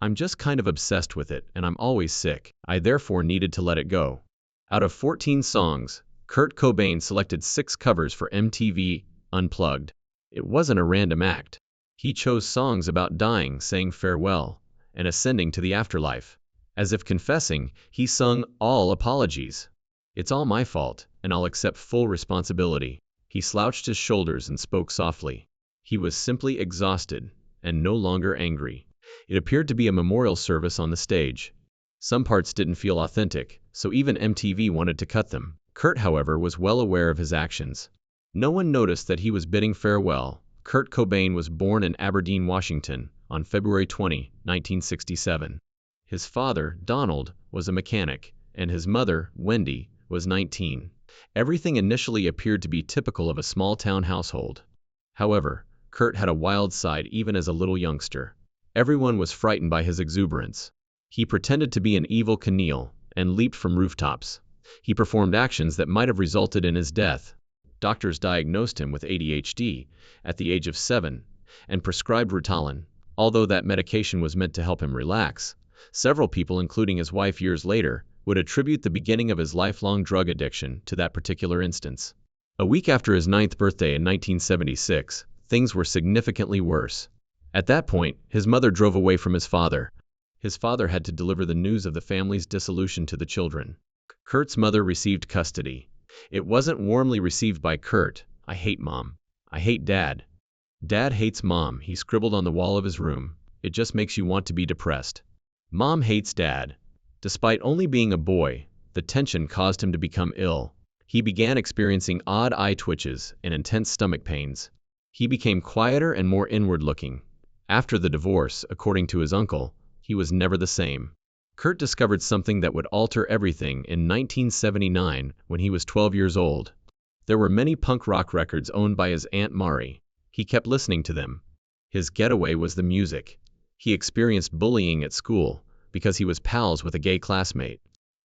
I'm just kind of obsessed with it, and I'm always sick. I therefore needed to let it go. Out of 14 songs, Kurt Cobain selected 6 covers for MTV Unplugged. It wasn't a random act. He chose songs about dying, saying farewell, and ascending to the afterlife. As if confessing, he sung all apologies. It's all my fault, and I'll accept full responsibility. He slouched his shoulders and spoke softly. He was simply exhausted, and no longer angry. It appeared to be a memorial service on the stage. Some parts didn't feel authentic, so even MTV wanted to cut them. Kurt, however, was well aware of his actions. No one noticed that he was bidding farewell. Kurt Cobain was born in Aberdeen, Washington, on February 20, 1967. His father, Donald, was a mechanic, and his mother, Wendy, was 19. Everything initially appeared to be typical of a small-town household. However, Kurt had a wild side even as a little youngster. Everyone was frightened by his exuberance. He pretended to be an evil Keneal and leaped from rooftops. He performed actions that might have resulted in his death. Doctors diagnosed him with ADHD at the age of 7 and prescribed Ritalin. Although that medication was meant to help him relax, several people, including his wife years later, would attribute the beginning of his lifelong drug addiction to that particular instance. A week after his 9th birthday in 1976, things were significantly worse. At that point, his mother drove away from his father. His father had to deliver the news of the family's dissolution to the children. Kurt's mother received custody. It wasn't warmly received by Kurt. "I hate Mom. I hate Dad. Dad hates Mom," he scribbled on the wall of his room. "It just makes you want to be depressed. Mom hates Dad." Despite only being a boy, the tension caused him to become ill. He began experiencing odd eye twitches and intense stomach pains. He became quieter and more inward-looking. After the divorce, according to his uncle, he was never the same. Kurt discovered something that would alter everything in 1979 when he was 12 years old. There were many punk rock records owned by his Aunt Mari. He kept listening to them. His getaway was the music. He experienced bullying at school because he was pals with a gay classmate.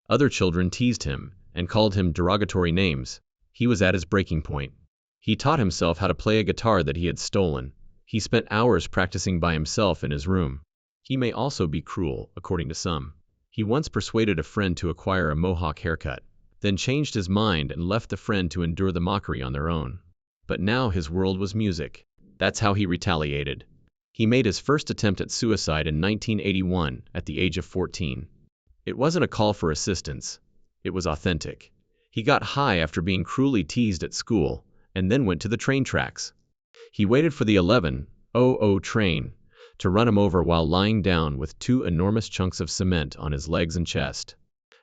Other children teased him and called him derogatory names. He was at his breaking point. He taught himself how to play a guitar that he had stolen. He spent hours practicing by himself in his room. He may also be cruel, according to some. He once persuaded a friend to acquire a mohawk haircut, then changed his mind and left the friend to endure the mockery on their own. But now his world was music. That's how he retaliated. He made his first attempt at suicide in 1981 at the age of 14. It wasn't a call for assistance. It was authentic. He got high after being cruelly teased at school, and then went to the train tracks. He waited for the 11:00 train to run him over while lying down with 2 enormous chunks of cement on his legs and chest.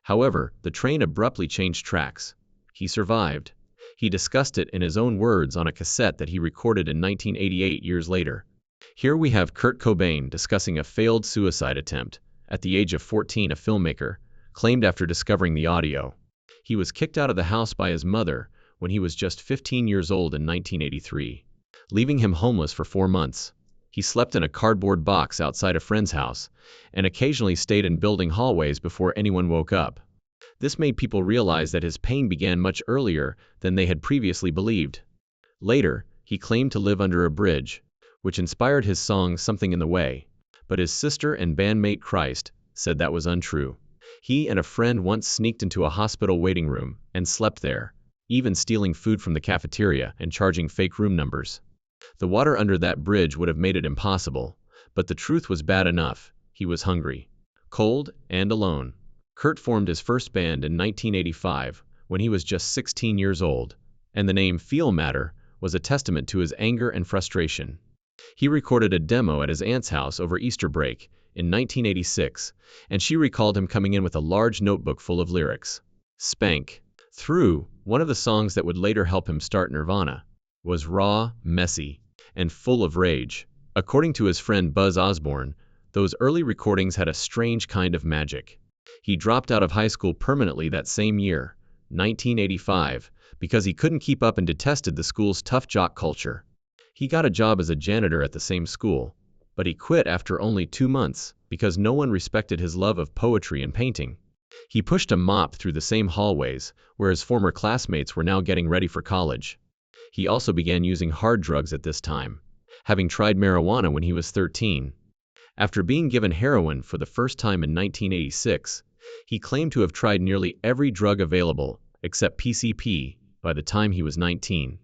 However, the train abruptly changed tracks. He survived. He discussed it in his own words on a cassette that he recorded in 1988 years later. Here we have Kurt Cobain discussing a failed suicide attempt. At the age of 14, a filmmaker claimed after discovering the audio. He was kicked out of the house by his mother when he was just 15 years old in 1983, leaving him homeless for 4 months. He slept in a cardboard box outside a friend's house and occasionally stayed in building hallways before anyone woke up. This made people realize that his pain began much earlier than they had previously believed. Later, he claimed to live under a bridge, which inspired his song Something in the Way, but his sister and bandmate Christ said that was untrue. He and a friend once sneaked into a hospital waiting room and slept there, even stealing food from the cafeteria and charging fake room numbers. The water under that bridge would have made it impossible, but the truth was bad enough. He was hungry, cold, and alone. Kurt formed his first band in 1985 when he was just 16 years old, and the name Feel Matter was a testament to his anger and frustration. He recorded a demo at his aunt's house over Easter break in 1986, and she recalled him coming in with a large notebook full of lyrics. Spank Through, one of the songs that would later help him start Nirvana, was raw, messy, and full of rage. According to his friend Buzz Osborne, those early recordings had a strange kind of magic. He dropped out of high school permanently that same year, 1985, because he couldn't keep up and detested the school's tough jock culture. He got a job as a janitor at the same school, but he quit after only 2 months because no one respected his love of poetry and painting. He pushed a mop through the same hallways where his former classmates were now getting ready for college. He also began using hard drugs at this time, having tried marijuana when he was 13. After being given heroin for the first time in 1986, he claimed to have tried nearly every drug available, except PCP, by the time he was 19.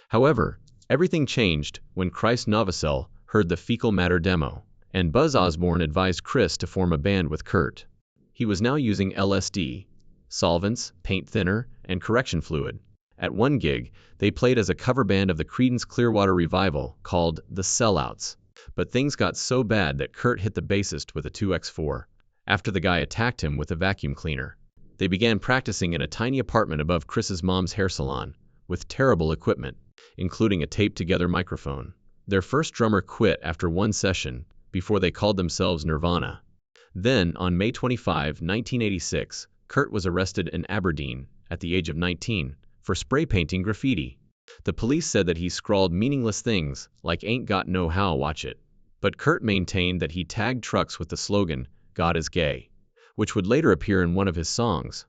However, everything changed when Chris Novosel heard the Fecal Matter demo, and Buzz Osborne advised Chris to form a band with Kurt. He was now using LSD, solvents, paint thinner, and correction fluid. At one gig, they played as a cover band of the Creedence Clearwater Revival called The Sellouts. But things got so bad that Kurt hit the bassist with a 2x4 after the guy attacked him with a vacuum cleaner. They began practicing in a tiny apartment above Chris's mom's hair salon, with terrible equipment, including a taped-together microphone. Their first drummer quit after one session, before they called themselves Nirvana. Then, on May 25, 1986, Kurt was arrested in Aberdeen, at the age of 19, for spray painting graffiti. The police said that he scrawled meaningless things, like "ain't got no how watch it." But Kurt maintained that he tagged trucks with the slogan, "God is gay," which would later appear in one of his songs.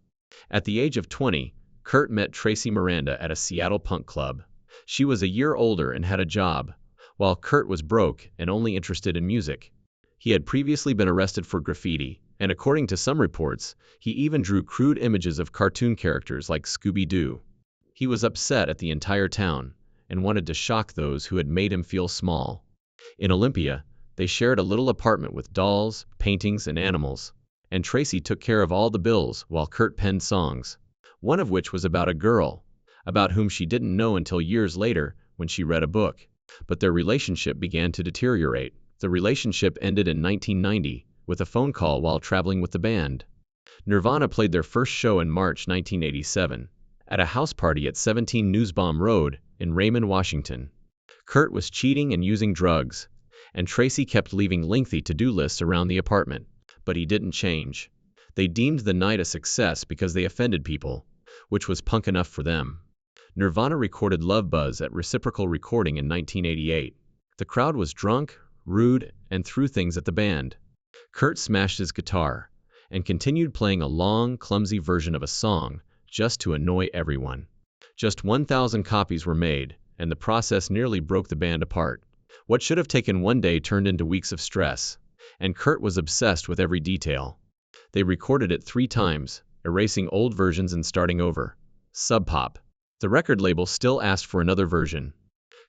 At the age of 20, Kurt met Tracy Miranda at a Seattle punk club. She was a year older and had a job, while Kurt was broke and only interested in music. He had previously been arrested for graffiti, and according to some reports, he even drew crude images of cartoon characters like Scooby-Doo. He was upset at the entire town, and wanted to shock those who had made him feel small. In Olympia, they shared a little apartment with dolls, paintings, and animals, and Tracy took care of all the bills while Kurt penned songs, one of which was about a girl, about whom she didn't know until years later when she read a book. But their relationship began to deteriorate. The relationship ended in 1990 with a phone call while traveling with the band. Nirvana played their first show in March 1987 at a house party at 17 Newsbaum Road in Raymond, Washington. Kurt was cheating and using drugs, and Tracy kept leaving lengthy to-do lists around the apartment, but he didn't change. They deemed the night a success because they offended people, which was punk enough for them. Nirvana recorded Love Buzz at Reciprocal Recording in 1988. The crowd was drunk, rude, and threw things at the band. Kurt smashed his guitar and continued playing a long, clumsy version of a song just to annoy everyone. Just 1,000 copies were made, and the process nearly broke the band apart. What should have taken one day turned into weeks of stress, and Kurt was obsessed with every detail. They recorded it 3 times, erasing old versions and starting over. Sub Pop. The record label still asked for another version.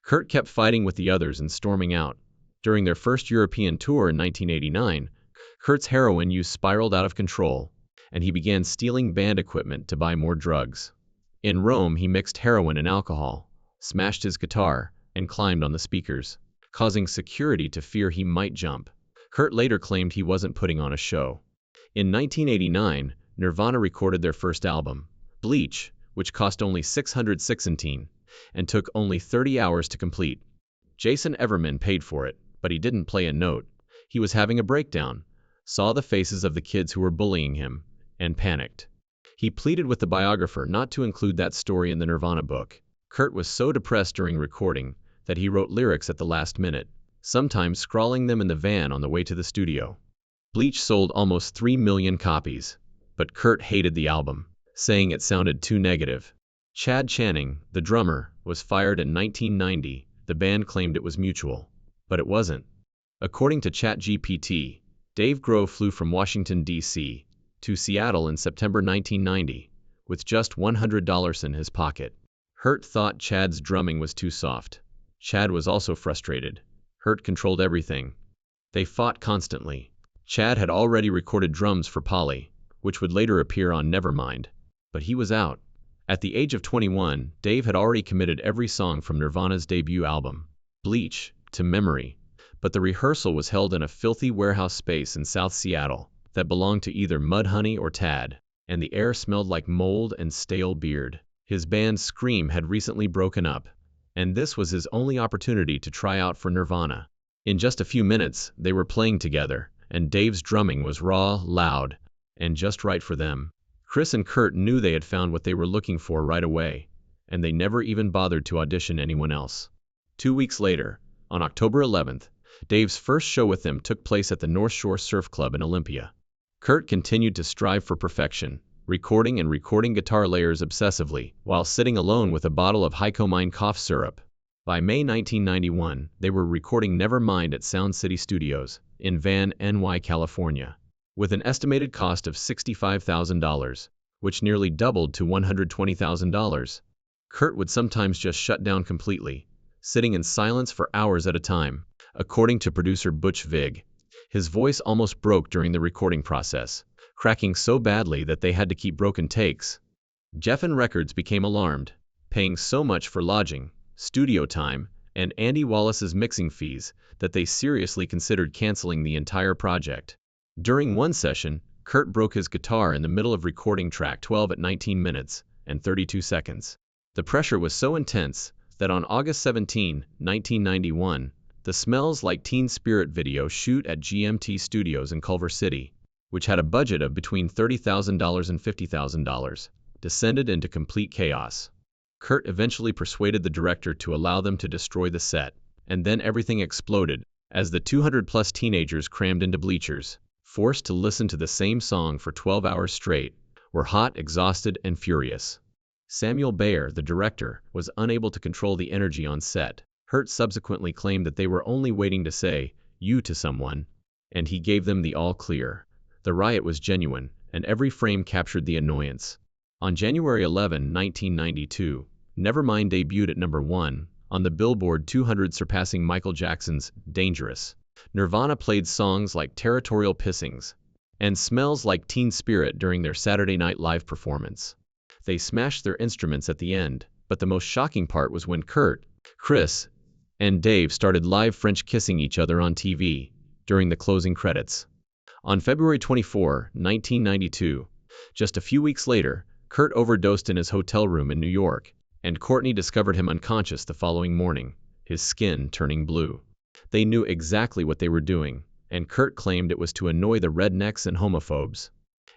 Kurt kept fighting with the others and storming out. During their first European tour in 1989, Kurt's heroin use spiraled out of control, and he began stealing band equipment to buy more drugs. In Rome, he mixed heroin and alcohol, smashed his guitar, and climbed on the speakers, causing security to fear he might jump. Kurt later claimed he wasn't putting on a show. In 1989, Nirvana recorded their first album, Bleach, which cost only $616 and took only 30 hours to complete. Jason Everman paid for it, but he didn't play a note. He was having a breakdown, saw the faces of the kids who were bullying him, and panicked. He pleaded with the biographer not to include that story in the Nirvana book. Kurt was so depressed during recording that he wrote lyrics at the last minute, sometimes scrawling them in the van on the way to the studio. Bleach sold almost 3 million copies, but Kurt hated the album, saying it sounded too negative. Chad Channing, the drummer, was fired in 1990. The band claimed it was mutual, but it wasn't. According to ChatGPT, Dave Grohl flew from Washington, D.C. to Seattle in September 1990, with just $100 in his pocket. Hurt thought Chad's drumming was too soft. Chad was also frustrated. Hurt controlled everything. They fought constantly. Chad had already recorded drums for Polly, which would later appear on Nevermind, but he was out. At the age of 21, Dave had already committed every song from Nirvana's debut album, Bleach, to memory, but the rehearsal was held in a filthy warehouse space in South Seattle that belonged to either Mudhoney or Tad, and the air smelled like mold and stale beard. His band Scream had recently broken up, and this was his only opportunity to try out for Nirvana. In just a few minutes, they were playing together, and Dave's drumming was raw, loud, and just right for them. Chris and Kurt knew they had found what they were looking for right away, and they never even bothered to audition anyone else. 2 weeks later, on October 11th, Dave's first show with them took place at the North Shore Surf Club in Olympia. Kurt continued to strive for perfection, recording and recording guitar layers obsessively, while sitting alone with a bottle of Cobain cough syrup. By May 1991, they were recording Nevermind at Sound City Studios in Van Nuys, California, with an estimated cost of $65,000, which nearly doubled to $120,000. Kurt would sometimes just shut down completely, sitting in silence for hours at a time. According to producer Butch Vig, his voice almost broke during the recording process, cracking so badly that they had to keep broken takes. Geffen Records became alarmed, paying so much for lodging, studio time, and Andy Wallace's mixing fees that they seriously considered canceling the entire project. During one session, Kurt broke his guitar in the middle of recording track 12 at 19 minutes and 32 seconds. The pressure was so intense that on August 17, 1991, the Smells Like Teen Spirit video shoot at GMT Studios in Culver City, which had a budget of between $30,000 and $50,000, descended into complete chaos. Kurt eventually persuaded the director to allow them to destroy the set, and then everything exploded as the 200-plus teenagers crammed into bleachers, forced to listen to the same song for 12 hours straight, were hot, exhausted, and furious. Samuel Bayer, the director, was unable to control the energy on set. Kurt subsequently claimed that they were only waiting to say, "you" to someone, and he gave them the all clear. The riot was genuine, and every frame captured the annoyance. On January 11, 1992, Nevermind debuted at number 1 on the Billboard 200, surpassing Michael Jackson's Dangerous. Nirvana played songs like Territorial Pissings and Smells Like Teen Spirit during their Saturday Night Live performance. They smashed their instruments at the end, but the most shocking part was when Kurt, Chris, and Dave started live French kissing each other on TV during the closing credits. On February 24, 1992, just a few weeks later, Kurt overdosed in his hotel room in New York, and Courtney discovered him unconscious the following morning, his skin turning blue. They knew exactly what they were doing, and Kurt claimed it was to annoy the rednecks and homophobes.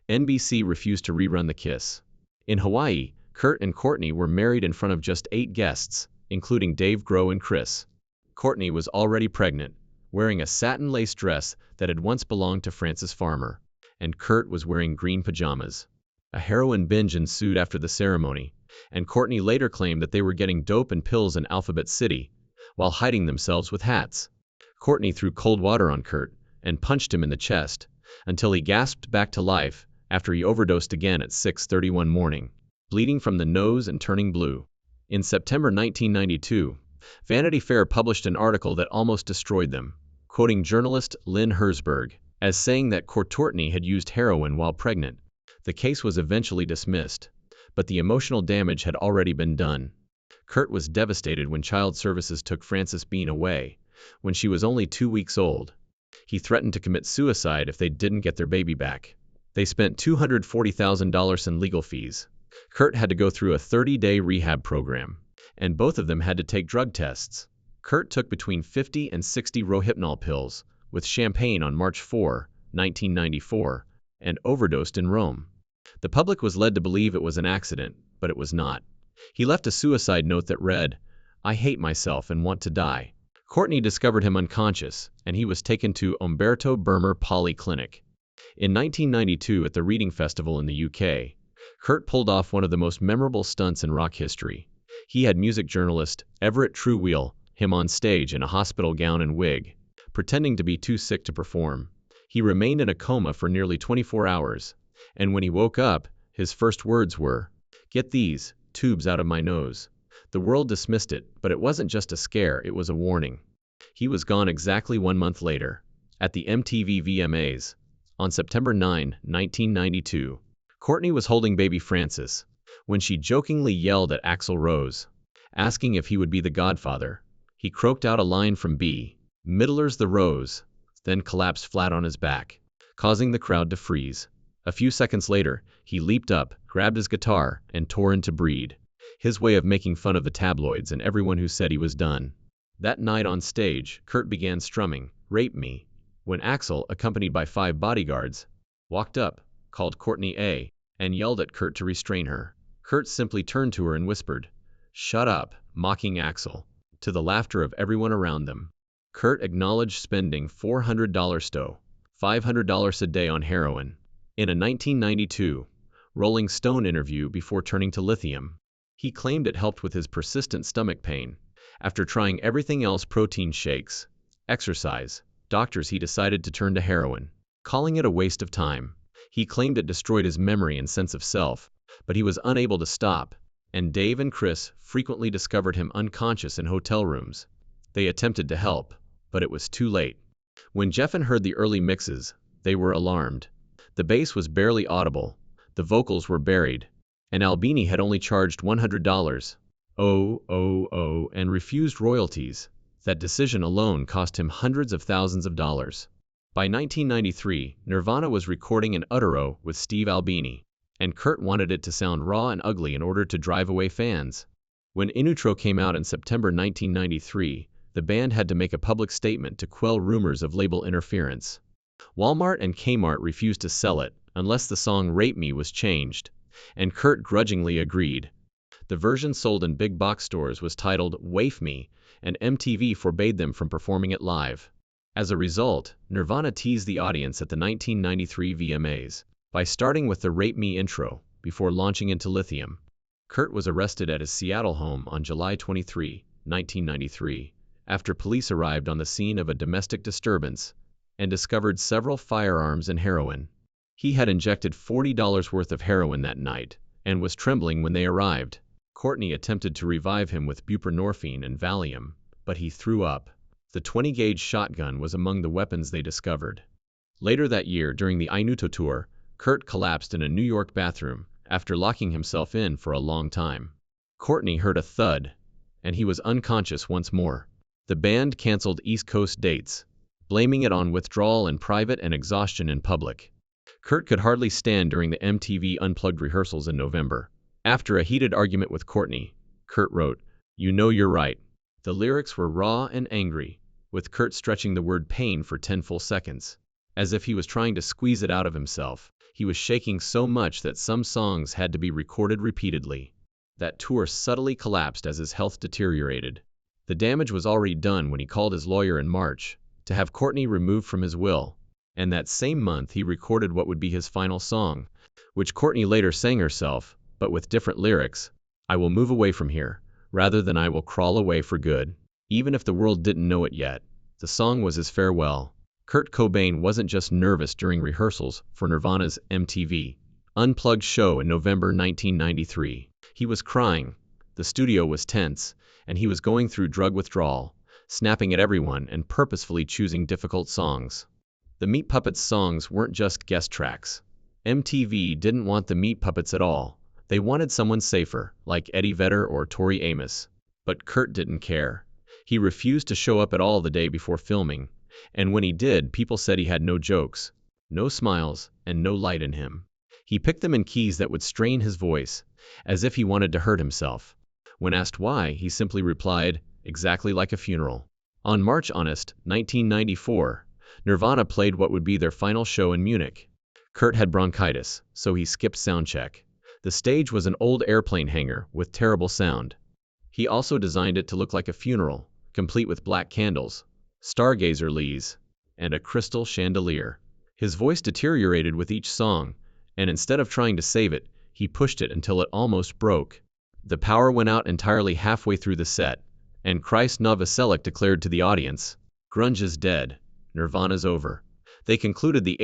NBC refused to rerun the kiss. In Hawaii, Kurt and Courtney were married in front of just 8 guests, including Dave Grohl and Chris. Courtney was already pregnant, wearing a satin lace dress that had once belonged to Frances Farmer, and Kurt was wearing green pajamas. A heroin binge ensued after the ceremony, and Courtney later claimed that they were getting dope and pills in Alphabet City, while hiding themselves with hats. Courtney threw cold water on Kurt and punched him in the chest until he gasped back to life after he overdosed again at 6:30 one morning, bleeding from the nose and turning blue. In September 1992, Vanity Fair published an article that almost destroyed them, quoting journalist Lynn Herzberg as saying that Courtney had used heroin while pregnant. The case was eventually dismissed, but the emotional damage had already been done. Kurt was devastated when Child Services took Frances Bean away, when she was only 2 weeks old. He threatened to commit suicide if they didn't get their baby back. They spent $240,000 in legal fees. Kurt had to go through a 30-day rehab program, and both of them had to take drug tests. Kurt took between 50 and 60 Rohypnol pills with champagne on March 4, 1994, and overdosed in Rome. The public was led to believe it was an accident, but it was not. He left a suicide note that read, "I hate myself and want to die." Courtney discovered him unconscious, and he was taken to Umberto Burmer Poly Clinic. In 1992, at the Reading Festival in the UK, Kurt pulled off one of the most memorable stunts in rock history. He had music journalist Everett True wheel him on stage in a hospital gown and wig, pretending to be too sick to perform. He remained in a coma for nearly 24 hours, and when he woke up, his first words were, "Get these tubes out of my nose." The world dismissed it, but it wasn't just a scare, it was a warning. He was gone exactly 1 month later. At the MTV VMAs, on September 9, 1992, Courtney was holding baby Frances when she jokingly yelled at Axl Rose, asking if he would be the godfather. He croaked out a line from B. Midler's The Rose, then collapsed flat on his back, causing the crowd to freeze. A few seconds later, he leaped up, grabbed his guitar, and tore into Breed, his way of making fun of the tabloids and everyone who said he was done. That night on stage, Kurt began strumming "Rape Me," when Axl, accompanied by 5 bodyguards, walked up, called Courtney a, and yelled at Kurt to restrain her. Kurt simply turned to her and whispered, "Shut up," mocking Axl, to the laughter of everyone around them. Kurt acknowledged spending $400 $500 a day on heroin. In a 1992 Rolling Stone interview before turning to lithium, he claimed it helped with his persistent stomach pain, After trying everything else, protein shakes, exercise, doctors, he decided to turn to heroin, calling it a waste of time. He claimed it destroyed his memory and sense of self, but he was unable to stop, and Dave and Chris frequently discovered him unconscious in hotel rooms. They attempted to help, but it was too late. When Geffen heard the early mixes, they were alarmed. The bass was barely audible, the vocals were buried, and Albini had only charged $100 and refused royalties. That decision alone cost him hundreds of thousands of dollars. By 1993, Nirvana was recording an utero with Steve Albini, and Kurt wanted it to sound raw and ugly in order to drive away fans. When In Utero came out in September 1993, the band had to make a public statement to quell rumors of label interference. Walmart and Kmart refused to sell it unless the song Rape Me was changed, and Kurt grudgingly agreed. The version sold in big box stores was titled Waif Me, and MTV forbade them from performing it live. As a result, Nirvana teased the audience at the 1993 VMAs by starting with the Rape Me intro before launching into Lithium. Kurt was arrested at his Seattle home on July 23, 1993, after police arrived on the scene of a domestic disturbance and discovered several firearms and heroin. He had injected $40 worth of heroin that night and was trembling when they arrived. Courtney attempted to revive him with buprenorphine and Valium, but he threw up. The 20-gauge shotgun was among the weapons they discovered. Later that year, during the In Utero tour, Kurt collapsed in a New York bathroom after locking himself in for a long time. Courtney heard a thud, and he was unconscious once more. The band canceled East Coast dates, blaming it on withdrawal in private and exhaustion in public. Kurt could hardly stand during the MTV Unplugged rehearsals in November. After a heated argument with Courtney, Kurt wrote, "You know you're right." The lyrics were raw and angry, with Kurt stretching the word pain for 10 full seconds, as if he was trying to squeeze it out of himself. He was shaking so much that some songs had to be recorded repeatedly. That tour subtly collapsed as his health deteriorated. The damage was already done when he called his lawyer in March to have Courtney removed from his will, and that same month he recorded what would be his final song, which Courtney later sang herself, but with different lyrics. "I will move away from here, rather than I will crawl away for good." Even if the world didn't know it yet, the song was his farewell. Kurt Cobain wasn't just nervous during rehearsals for Nirvana's MTV Unplugged show in November 1993. He was crying, the studio was tense, and he was going through drug withdrawal, snapping at everyone and purposefully choosing difficult songs. The Meat Puppets songs weren't just guest tracks. MTV didn't want the Meat Puppets at all. They wanted someone safer, like Eddie Vedder or Tori Amos. But Kurt didn't care. He refused to show up at all the day before filming, and when he did, people said he had no jokes, no smiles, and no light in him. He picked them in keys that would strain his voice, as if he wanted to hurt himself. When asked why, he simply replied, "Exactly like a funeral." On March 1994, Nirvana played what would be their final show in Munich. Kurt had bronchitis, so he skipped soundcheck. The stage was an old airplane hangar with terrible sound. He also designed it to look like a funeral, complete with black candles, stargazer lees, and a crystal chandelier. His voice deteriorated with each song, and instead of trying to save it, he pushed it until it almost broke. The power went out entirely halfway through the set, and Christ Novoselic declared to the audience, "Grunge is dead, Nirvana's over." They concluded the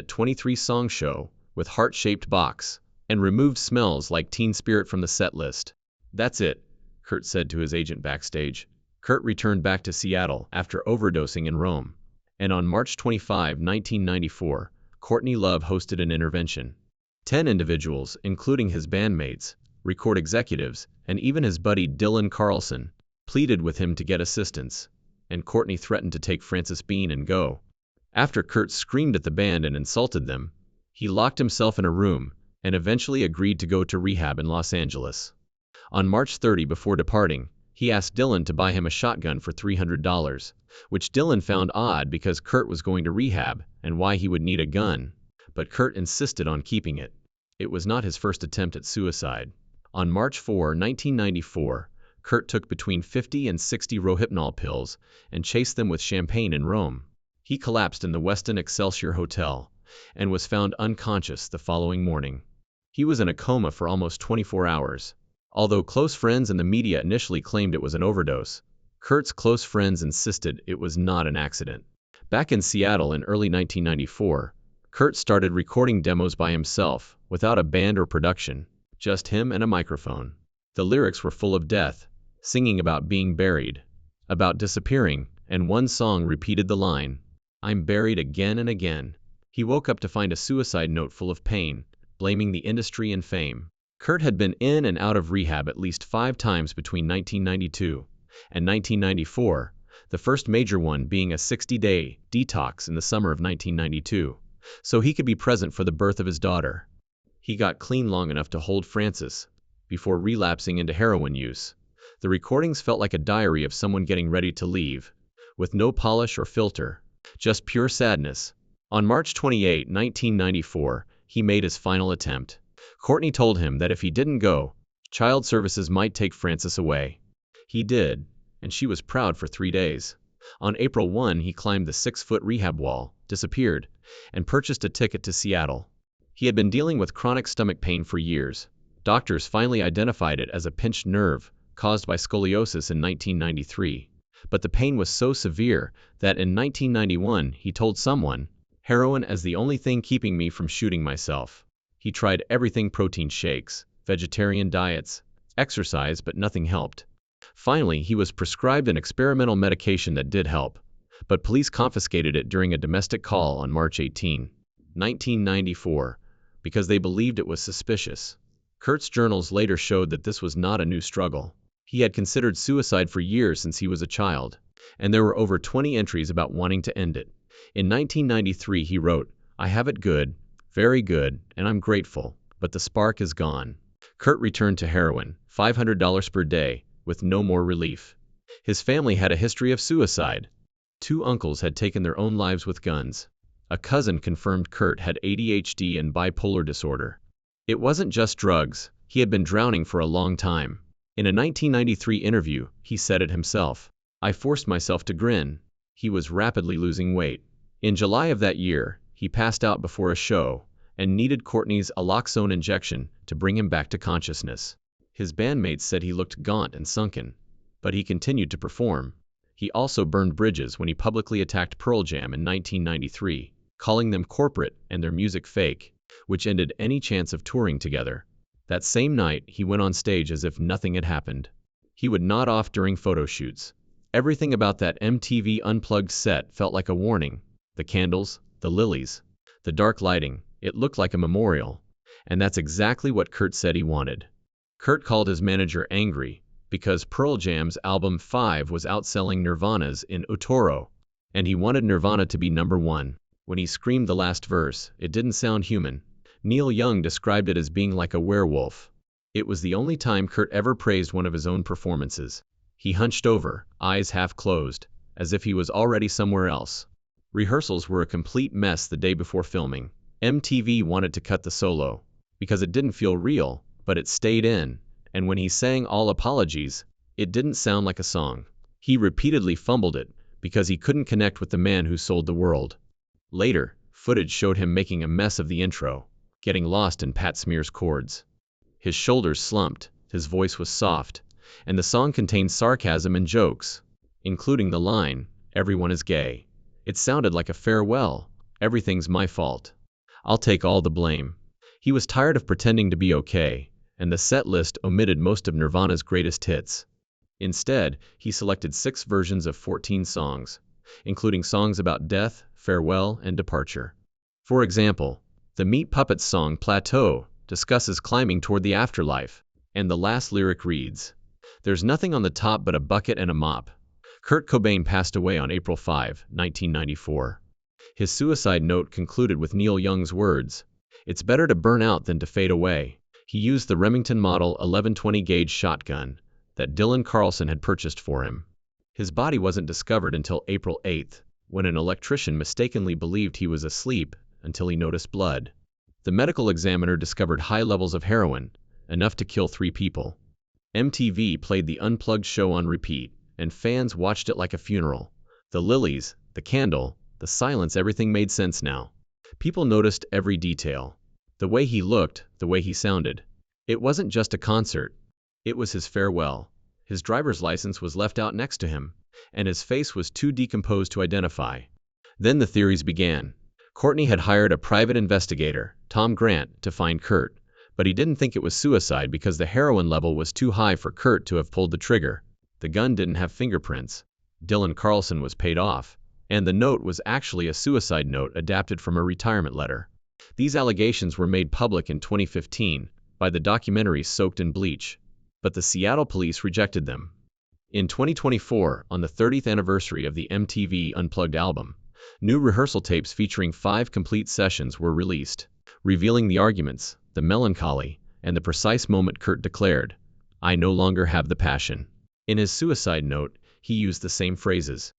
23-song show with Heart-Shaped Box, and removed Smells Like Teen Spirit from the set list. "That's it," Kurt said to his agent backstage. Kurt returned back to Seattle after overdosing in Rome, and on March 25, 1994, Courtney Love hosted an intervention. 10 individuals, including his bandmates, record executives, and even his buddy Dylan Carlson, pleaded with him to get assistance, and Courtney threatened to take Francis Bean and go. After Kurt screamed at the band and insulted them, he locked himself in a room and eventually agreed to go to rehab in Los Angeles. On March 30, before departing, he asked Dylan to buy him a shotgun for $300, which Dylan found odd because Kurt was going to rehab and why he would need a gun, but Kurt insisted on keeping it. It was not his first attempt at suicide. On March 4, 1994, Kurt took between 50 and 60 Rohypnol pills and chased them with champagne in Rome. He collapsed in the Westin Excelsior Hotel and was found unconscious the following morning. He was in a coma for almost 24 hours. Although close friends and the media initially claimed it was an overdose, Kurt's close friends insisted it was not an accident. Back in Seattle in early 1994, Kurt started recording demos by himself, without a band or production, just him and a microphone. The lyrics were full of death, singing about being buried, about disappearing, and one song repeated the line, "I'm buried again and again." He woke up to find a suicide note full of pain, blaming the industry and fame. Kurt had been in and out of rehab at least 5 times between 1992 and 1994, the first major one being a 60-day detox in the summer of 1992, so he could be present for the birth of his daughter. He got clean long enough to hold Frances, before relapsing into heroin use. The recordings felt like a diary of someone getting ready to leave, with no polish or filter, just pure sadness. On March 28, 1994, he made his final attempt. Courtney told him that if he didn't go, child services might take Frances away. He did, and she was proud for 3 days. On April 1, he climbed the 6-foot rehab wall, disappeared, and purchased a ticket to Seattle. He had been dealing with chronic stomach pain for years. Doctors finally identified it as a pinched nerve caused by scoliosis in 1993. But the pain was so severe that in 1991 he told someone, "Heroin is the only thing keeping me from shooting myself." He tried everything: protein shakes, vegetarian diets, exercise, but nothing helped. Finally, he was prescribed an experimental medication that did help, but police confiscated it during a domestic call on March 18, 1994, because they believed it was suspicious. Kurt's journals later showed that this was not a new struggle. He had considered suicide for years since he was a child, and there were over 20 entries about wanting to end it. In 1993 he wrote, "I have it good, very good, and I'm grateful, but the spark is gone." Kurt returned to heroin, $500 per day, with no more relief. His family had a history of suicide. 2 uncles had taken their own lives with guns. A cousin confirmed Kurt had ADHD and bipolar disorder. It wasn't just drugs, he had been drowning for a long time. In a 1993 interview, he said it himself, "I forced myself to grin." He was rapidly losing weight. In July of that year, he passed out before a show and needed Courtney's Aloxone injection to bring him back to consciousness. His bandmates said he looked gaunt and sunken, but he continued to perform. He also burned bridges when he publicly attacked Pearl Jam in 1993, calling them corporate and their music fake, which ended any chance of touring together. That same night, he went on stage as if nothing had happened. He would nod off during photo shoots. Everything about that MTV Unplugged set felt like a warning. The candles, the lilies, the dark lighting, it looked like a memorial. And that's exactly what Kurt said he wanted. Kurt called his manager angry because Pearl Jam's album 5 was outselling Nirvana's In Utero, and he wanted Nirvana to be number 1. When he screamed the last verse, it didn't sound human. Neil Young described it as being like a werewolf. It was the only time Kurt ever praised one of his own performances. He hunched over, eyes half closed, as if he was already somewhere else. Rehearsals were a complete mess the day before filming. MTV wanted to cut the solo, because it didn't feel real, but it stayed in, and when he sang All Apologies, it didn't sound like a song. He repeatedly fumbled it, because he couldn't connect with the man who sold the world. Later, footage showed him making a mess of the intro, getting lost in Pat Smear's chords. His shoulders slumped, his voice was soft, and the song contained sarcasm and jokes, including the line, "Everyone is gay." It sounded like a farewell, "Everything's my fault. I'll take all the blame." He was tired of pretending to be okay, and the set list omitted most of Nirvana's greatest hits. Instead, he selected 6 versions of 14 songs, including songs about death, farewell, and departure. For example, the Meat Puppets song Plateau discusses climbing toward the afterlife, and the last lyric reads, "There's nothing on the top but a bucket and a mop." Kurt Cobain passed away on April 5, 1994. His suicide note concluded with Neil Young's words, "It's better to burn out than to fade away." He used the Remington Model 1120 gauge shotgun that Dylan Carlson had purchased for him. His body wasn't discovered until April 8, when an electrician mistakenly believed he was asleep until he noticed blood. The medical examiner discovered high levels of heroin, enough to kill 3 people. MTV played the Unplugged show on repeat, and fans watched it like a funeral. The lilies, the candle, the silence, everything made sense now. People noticed every detail. The way he looked, the way he sounded. It wasn't just a concert. It was his farewell. His driver's license was left out next to him, and his face was too decomposed to identify. Then the theories began. Courtney had hired a private investigator, Tom Grant, to find Kurt, but he didn't think it was suicide because the heroin level was too high for Kurt to have pulled the trigger. The gun didn't have fingerprints. Dylan Carlson was paid off, and the note was actually a suicide note adapted from a retirement letter. These allegations were made public in 2015 by the documentary Soaked in Bleach, but the Seattle police rejected them. In 2024, on the 30th anniversary of the MTV Unplugged album, new rehearsal tapes featuring 5 complete sessions were released, revealing the arguments, the melancholy, and the precise moment Kurt declared, "I no longer have the passion." In his suicide note, he used the same phrases.